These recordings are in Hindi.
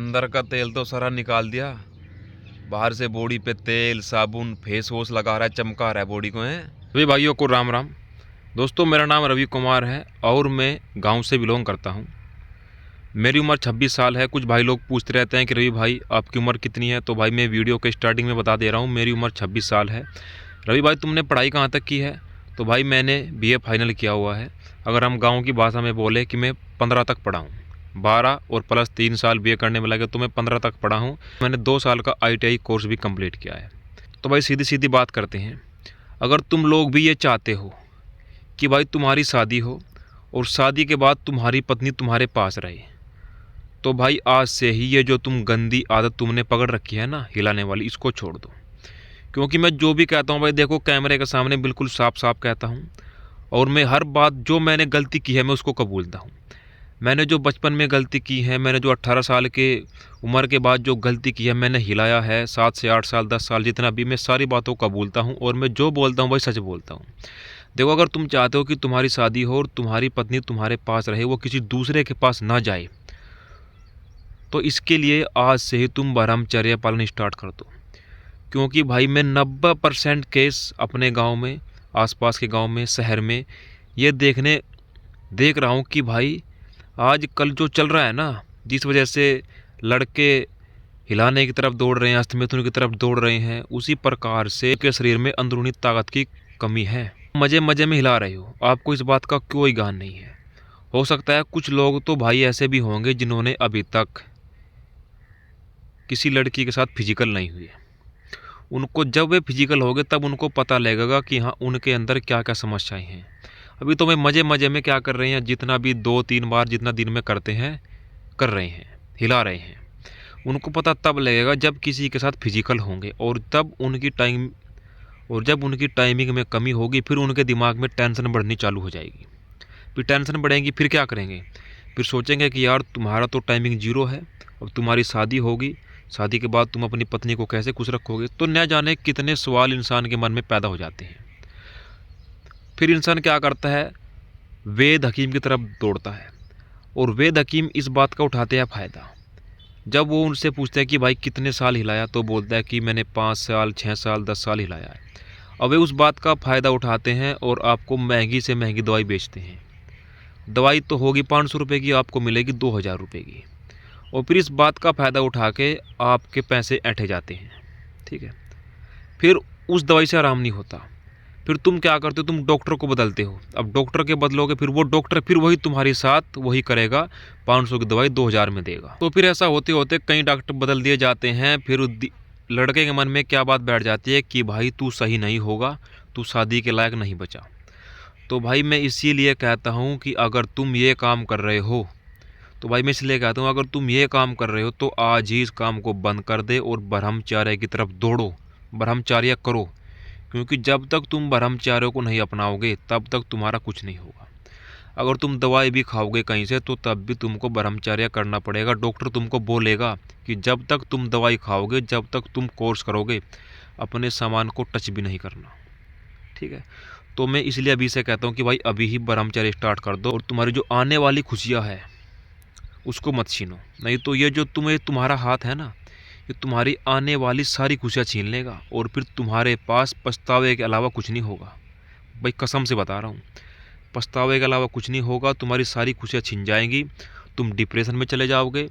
अंदर का तेल तो सारा निकाल दिया, बाहर से बॉडी पे तेल साबुन फेस वॉश लगा रहा है, चमका रहा है बॉडी को। है सभी भाइयों को राम राम। दोस्तों मेरा नाम रवि कुमार है और मैं गांव से बिलोंग करता हूं। मेरी उम्र 26 साल है। कुछ भाई लोग पूछते रहते हैं कि रवि भाई आपकी उम्र कितनी है, तो भाई मैं वीडियो के स्टार्टिंग में बता दे रहा हूँ, मेरी उम्र 26 साल है। रवि भाई तुमने पढ़ाई कहाँ तक की है, तो भाई मैंने BA फाइनल किया हुआ है। अगर हम गाँव की भाषा में बोले कि मैं 15 तक पढ़ा हूँ, 12 और प्लस 3 साल BA करने में लगे तो मैं 15 तक पढ़ा हूँ। मैंने 2 साल का ITI कोर्स भी कंप्लीट किया है। तो भाई सीधी सीधी बात करते हैं, अगर तुम लोग भी ये चाहते हो कि भाई तुम्हारी शादी हो और शादी के बाद तुम्हारी पत्नी तुम्हारे पास रहे, तो भाई आज से ही ये जो तुम गंदी आदत तुमने पकड़ रखी है ना हिलाने वाली, इसको छोड़ दो। क्योंकि मैं जो भी कहता हूँ भाई देखो, कैमरे के सामने बिल्कुल साफ साफ कहता हूँ और मैं हर बात जो मैंने गलती की है मैं उसको कबूलता हूँ। मैंने जो बचपन में गलती की है, मैंने जो 18 साल के उम्र के बाद जो गलती की है, मैंने हिलाया है 7 से 8 साल 10 साल जितना भी, मैं सारी बातों को कबूलता हूँ और मैं जो बोलता हूँ भाई सच बोलता हूँ। देखो अगर तुम चाहते हो कि तुम्हारी शादी हो और तुम्हारी पत्नी तुम्हारे पास रहे, वो किसी दूसरे के पास ना जाए, तो इसके लिए आज से ही तुम ब्रह्मचर्य पालन स्टार्ट कर दो। क्योंकि भाई मैं 90% केस अपने गांव में, आसपास के गांव में, शहर में ये देख रहा हूं कि भाई आज कल जो चल रहा है ना, जिस वजह से लड़के हिलाने की तरफ दौड़ रहे हैं, अस्तमिथुन की तरफ दौड़ रहे हैं, उसी प्रकार से के शरीर में अंदरूनी ताकत की कमी है। मजे मजे में हिला रहे हो, आपको इस बात का कोई ज्ञान नहीं है। हो सकता है कुछ लोग तो भाई ऐसे भी होंगे जिन्होंने अभी तक किसी लड़की के साथ फिजिकल नहीं हुई है। उनको जब वे फिजिकल हो गए तब उनको पता लगेगा कि हाँ उनके अंदर क्या क्या समस्याएं हैं। अभी तो मैं मज़े मज़े में क्या कर रहे हैं, जितना भी 2-3 बार जितना दिन में करते हैं कर रहे हैं, हिला रहे हैं। उनको पता तब लगेगा जब किसी के साथ फिजिकल होंगे और तब उनकी टाइम और जब उनकी टाइमिंग में कमी होगी, फिर उनके दिमाग में टेंशन बढ़नी चालू हो जाएगी। फिर टेंशन बढ़ेगी, फिर क्या करेंगे, फिर सोचेंगे कि यार तुम्हारा तो टाइमिंग जीरो है, अब तुम्हारी शादी होगी, शादी के बाद तुम अपनी पत्नी को कैसे खुश रखोगे, तो न जाने कितने सवाल इंसान के मन में पैदा हो जाते हैं। फिर इंसान क्या करता है, वेद हकीम की तरफ दौड़ता है और वेद हकीम इस बात का उठाते हैं फ़ायदा। जब वो उनसे पूछते हैं कि भाई कितने साल हिलाया, तो बोलता है कि मैंने 5 साल 6 साल 10 साल हिलाया है। अब वे उस बात का फ़ायदा उठाते हैं और आपको महंगी से महंगी दवाई बेचते हैं। दवाई तो होगी 500 रुपये की, आपको मिलेगी 2000 रुपये की, और फिर इस बात का फ़ायदा उठा के आपके पैसे ऐंठे जाते हैं। ठीक है, फिर उस दवाई से आराम नहीं होता, फिर तुम क्या करते हो, तुम डॉक्टर को बदलते हो। अब डॉक्टर के बदलोगे, फिर वो डॉक्टर फिर वही तुम्हारे साथ वही करेगा, 500 की दवाई 2000 में देगा। तो फिर ऐसा होते होते कई डॉक्टर बदल दिए जाते हैं। फिर लड़के के मन में क्या बात बैठ जाती है कि भाई तू सही नहीं होगा, तू शादी के लायक नहीं बचा। तो भाई मैं इसीलिए कहता हूँ कि अगर तुम ये काम कर रहे हो, तो भाई मैं इसलिए कहता हूँ अगर तुम ये काम कर रहे हो तो आज ही इस काम को बंद कर दे और ब्रह्मचर्य की तरफ दौड़ो, ब्रह्मचर्य करो। क्योंकि जब तक तुम ब्रह्मचर्य को नहीं अपनाओगे तब तक तुम्हारा कुछ नहीं होगा। अगर तुम दवाई भी खाओगे कहीं से तो तब भी तुमको ब्रह्मचर्य करना पड़ेगा। डॉक्टर तुमको बोलेगा कि जब तक तुम दवाई खाओगे, जब तक तुम कोर्स करोगे, अपने सामान को टच भी नहीं करना। ठीक है, तो मैं इसलिए अभी से कहता हूँ कि भाई अभी ही ब्रह्मचर्य स्टार्ट कर दो और तुम्हारी जो आने वाली खुशियाँ है उसको मत छीनो। नहीं तो ये जो तुम्हारा हाथ है ना, ये तुम्हारी आने वाली सारी खुशियाँ छीन लेगा और फिर तुम्हारे पास पछतावे के अलावा कुछ नहीं होगा। भाई कसम से बता रहा हूँ, पछतावे के अलावा कुछ नहीं होगा। तुम्हारी सारी खुशियाँ छीन जाएंगी, तुम डिप्रेशन में चले जाओगे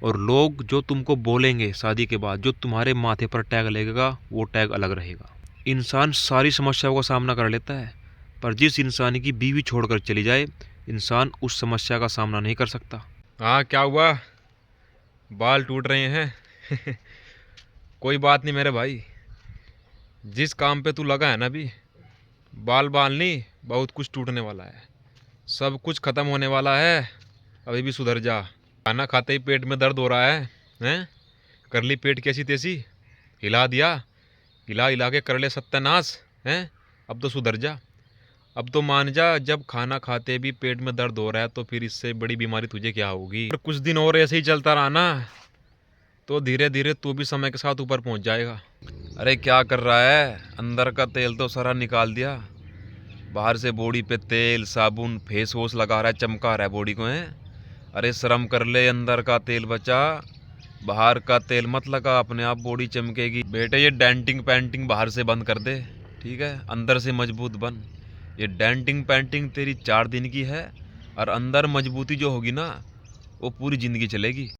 और लोग जो तुमको बोलेंगे शादी के बाद, जो तुम्हारे माथे पर टैग लगेगा, वो टैग अलग रहेगा। इंसान सारी समस्याओं का सामना कर लेता है, पर जिस इंसान की बीवी छोड़कर चली जाए, इंसान उस समस्या का सामना नहीं कर सकता। हाँ क्या हुआ, बाल टूट रहे हैं कोई बात नहीं मेरे भाई, जिस काम पे तू लगा है ना अभी, बाल नहीं बहुत कुछ टूटने वाला है, सब कुछ ख़त्म होने वाला है। अभी भी सुधर जा। खाना खाते ही पेट में दर्द हो रहा है, हैं? कर ली पेट कैसी तैसी, हिला दिया, हिला हिला के कर ले सत्यानाश, हैं? अब तो सुधर जा, अब तो मान जा। जब खाना खाते भी पेट में दर्द हो रहा है तो फिर इससे बड़ी बीमारी तुझे क्या होगी। और कुछ दिन और ऐसे ही चलता रहा ना तो धीरे धीरे तू भी समय के साथ ऊपर पहुंच जाएगा। अरे क्या कर रहा है, अंदर का तेल तो सारा निकाल दिया, बाहर से बॉडी पे तेल साबुन फेस वॉश लगा रहा है, चमका रहा है बॉडी को। है अरे शर्म कर ले, अंदर का तेल बचा, बाहर का तेल मत लगा, अपने आप बॉडी चमकेगी। बेटे ये डेंटिंग पेंटिंग बाहर से बंद कर दे, ठीक है, अंदर से मजबूत बन। ये डेंटिंग पेंटिंग तेरी 4 दिन की है, और अंदर मजबूती जो होगी ना, वो पूरी ज़िंदगी चलेगी।